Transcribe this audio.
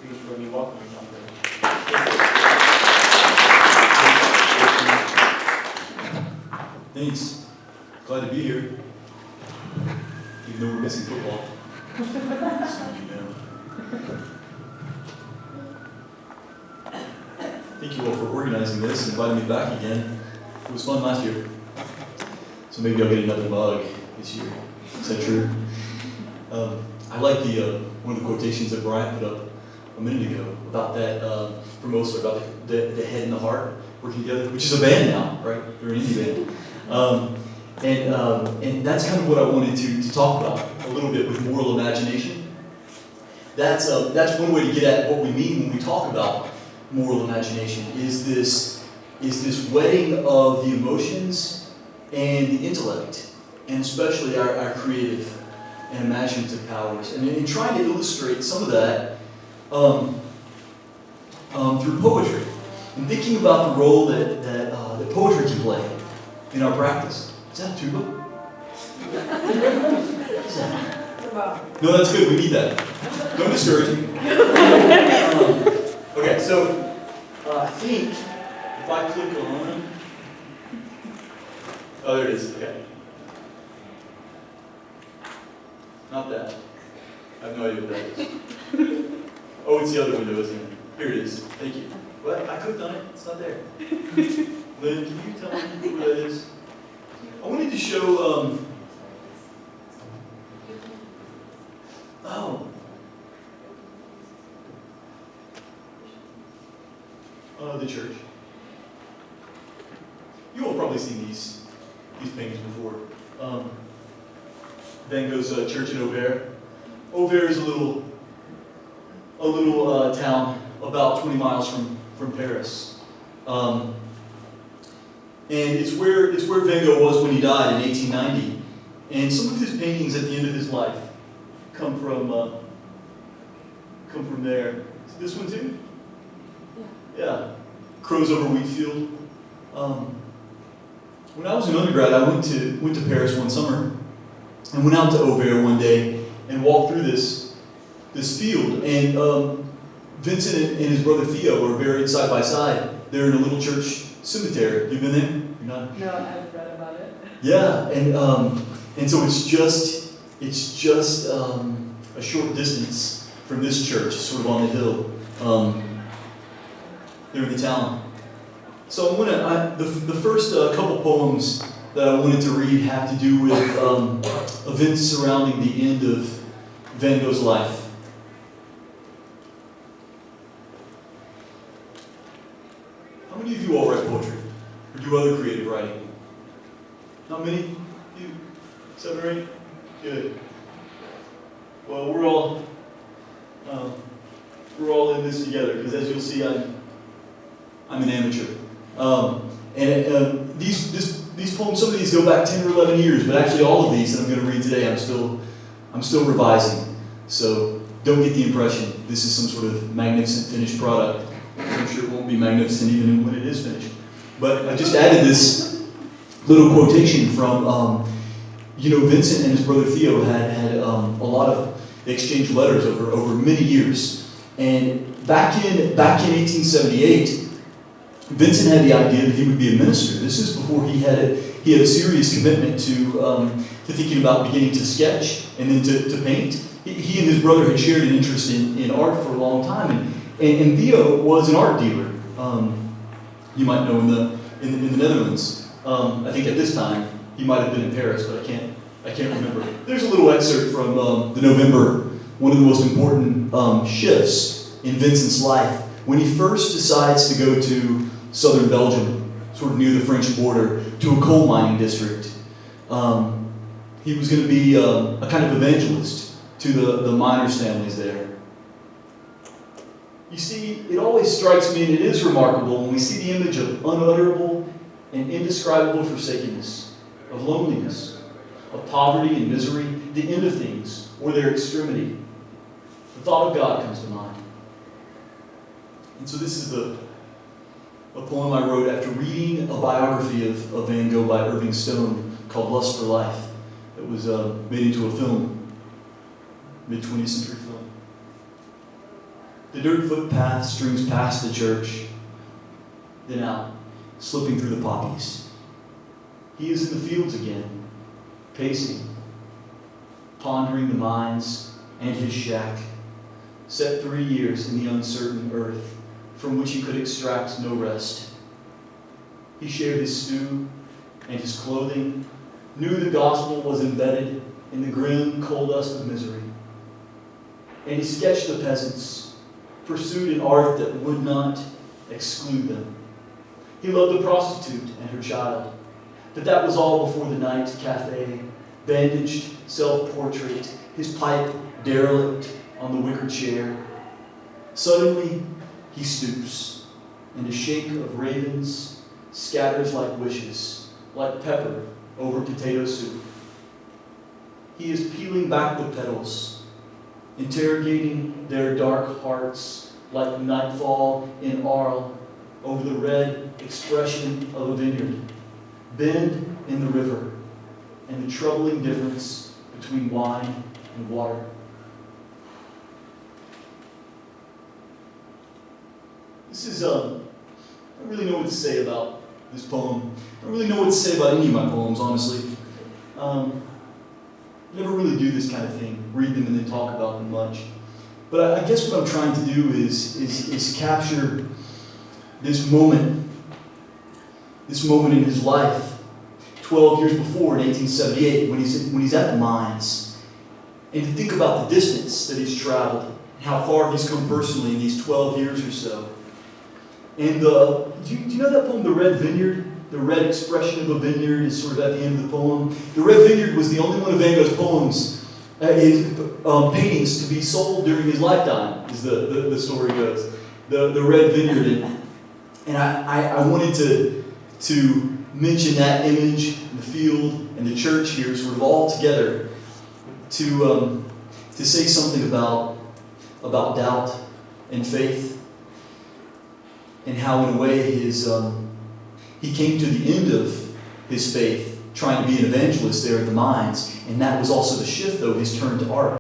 Please join me in welcoming Dr. Thanks. Glad to be here. Even though we're missing football. So you know. Thank you all for organizing this and inviting me back again. It was fun last year. So maybe I'll get another bug this year. Is that true? I like one of the quotations that Brian put up a minute ago about that, for Mozart, about the head and the heart working together, which is a band now, right? They're an indie band. And that's kind of what I wanted to talk about a little bit with moral imagination. That's one way to get at what we mean when we talk about moral imagination, is this wedding of the emotions and the intellect, and especially our creative and imaginative powers. And in trying to illustrate some of that through poetry, and thinking about the role that poetry can play in our practice. Is that a tuba? What is that? No, that's good. We need that. Don't discourage me. Okay, so I think if I click on... Oh, there it is. Okay. Not that. I have no idea what that is. Oh, it's the other window, isn't it? Here it is. Thank you. What? I clicked on it. It's not there. Lynn, can you tell me what that is? I wanted to show, the church. You all have probably seen these paintings before. Van Gogh's church in Auvers. Auvers is a little town about 20 miles from Paris. And it's where Van Gogh was when he died in 1890. And some of his paintings at the end of his life come from there. Is this one too? Yeah. Crows over wheat field. When I was an undergrad, I went to Paris one summer and went out to Auvers one day and walked through this field. And Vincent and his brother Theo were buried side by side. They're in a little church cemetery. You've been there? You're not? No, I've read about it. Yeah, and so it's just a short distance from this church, sort of on the hill. They're in the town. So the first couple poems that I wanted to read have to do with events surrounding the end of Van Gogh's life. How many of you all write poetry or do other creative writing? Not many? You? 7 or 8? Good. Well, we're all in this together, because as you'll see, I'm an amateur. These poems, some of these go back 10 or 11 years, but actually all of these that I'm going to read today, I'm still revising. So don't get the impression this is some sort of magnificent finished product. I'm sure it won't be magnificent even when it is finished. But I just added this little quotation from, Vincent and his brother Theo had a lot of exchanged letters over many years. And back in 1878, Vincent had the idea that he would be a minister. This is before he had a serious commitment to thinking about beginning to sketch and then to paint. He and his brother had shared an interest in art for a long time, and Theo was an art dealer. You might know in the Netherlands. I think at this time he might have been in Paris, but I can't remember. There's a little excerpt from the November, one of the most important shifts in Vincent's life, when he first decides to go to southern Belgium, sort of near the French border, to a coal mining district. He was going to be a kind of evangelist to the miners' families there. You see, it always strikes me, and it is remarkable, when we see the image of unutterable and indescribable forsakenness, of loneliness, of poverty and misery, the end of things, or their extremity. The thought of God comes to mind. And so this is a poem I wrote after reading a biography of Van Gogh by Irving Stone called Lust for Life. It was made into a film, mid-20th century film. The dirt footpath streams past the church, then out, slipping through the poppies. He is in the fields again, pacing, pondering the mines and his shack, set 3 years in the uncertain earth, from which he could extract no rest. He shared his stew and his clothing, knew the gospel was embedded in the grim coal dust of misery. And he sketched the peasants, pursued an art that would not exclude them. He loved the prostitute and her child, but that was all before the night cafe, bandaged self-portrait, his pipe derelict on the wicker chair. Suddenly, he stoops, and a shake of ravens scatters like wishes, like pepper over potato soup. He is peeling back the petals, interrogating their dark hearts like nightfall in Arles over the red expression of a vineyard, bend in the river, and the troubling difference between wine and water. This is, I don't really know what to say about this poem. I don't really know what to say about any of my poems, honestly. I never really do this kind of thing, read them and then talk about them much. But I guess what I'm trying to do is capture this moment in his life, 12 years before, in 1878, when he's at the mines, and to think about the distance that he's traveled, and how far he's come personally in these 12 years or so. And do you know that poem, The Red Vineyard? The red expression of a vineyard is sort of at the end of the poem. The Red Vineyard was the only one of Van Gogh's poems, paintings to be sold during his lifetime, as the story goes. The Red Vineyard. And I wanted to mention that image, the field, and the church here, sort of all together, to say something about doubt and faith, and how, in a way, he came to the end of his faith trying to be an evangelist there at the mines, and that was also the shift, though, his turn to art.